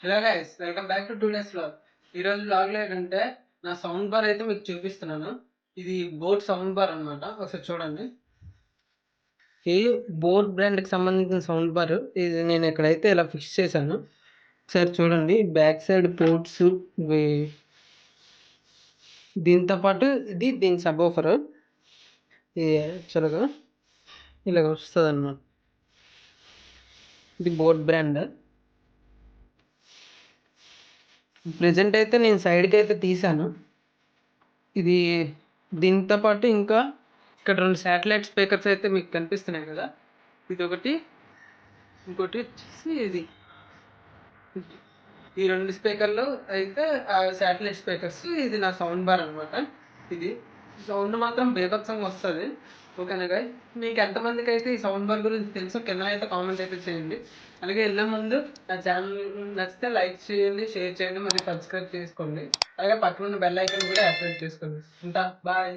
Hello guys, welcome back to today's vlog. ఈరోజు వ్లాగ్లో ఏంటంటే నా సౌండ్ బార్ అయితే మీకు చూపిస్తున్నాను. ఇది బోట్ సౌండ్ బార్ అనమాట. ఒకసారి చూడండి. ఈ బోట్ బ్రాండ్కి సంబంధించిన సౌండ్ బార్. ఇది నేను ఇక్కడైతే ఇలా ఫిక్స్ చేశాను. ఒకసారి చూడండి, బ్యాక్ సైడ్ పోర్ట్స్ దీంతో పాటు ఇది దీని సబ్-వూఫర్. ఇది యాక్చువల్గా ఇలా వస్తుంది అన్నమాట. ఇది బోట్ బ్రాండ్. ప్రెజెంట్ అయితే నేను సైడ్కి అయితే తీసాను. ఇది దీంతో పాటు ఇంకా ఇక్కడ 2 శాటిలైట్ స్పీకర్స్ అయితే మీకు కనిపిస్తున్నాయి కదా. ఇది ఒకటి, ఇంకోటి వచ్చేసి ఇది. ఈ 2 స్పీకర్లు అయితే శాటిలైట్ స్పీకర్స్. ఇది నా సౌండ్ బార్ అనమాట. ఇది సౌండ్ మాత్రం బీభత్సంగా వస్తుంది. ఓకేనా గైస్, మీకు ఎంతమందికి అయితే ఈ సౌండ్ బార్ గురించి తెలుసో కింద అయితే కామెంట్ అయితే చేయండి. అలాగే వెళ్ళే ముందు నా ఛానల్ నచ్చితే లైక్ చేయండి, షేర్ చేయండి, మరియు సబ్స్క్రైబ్ చేసుకోండి. అలాగే పక్కన ఉన్న బెల్ ఐకాన్ కూడా యాక్టివేట్ చేసుకోండి. ఉంటా, బాయ్.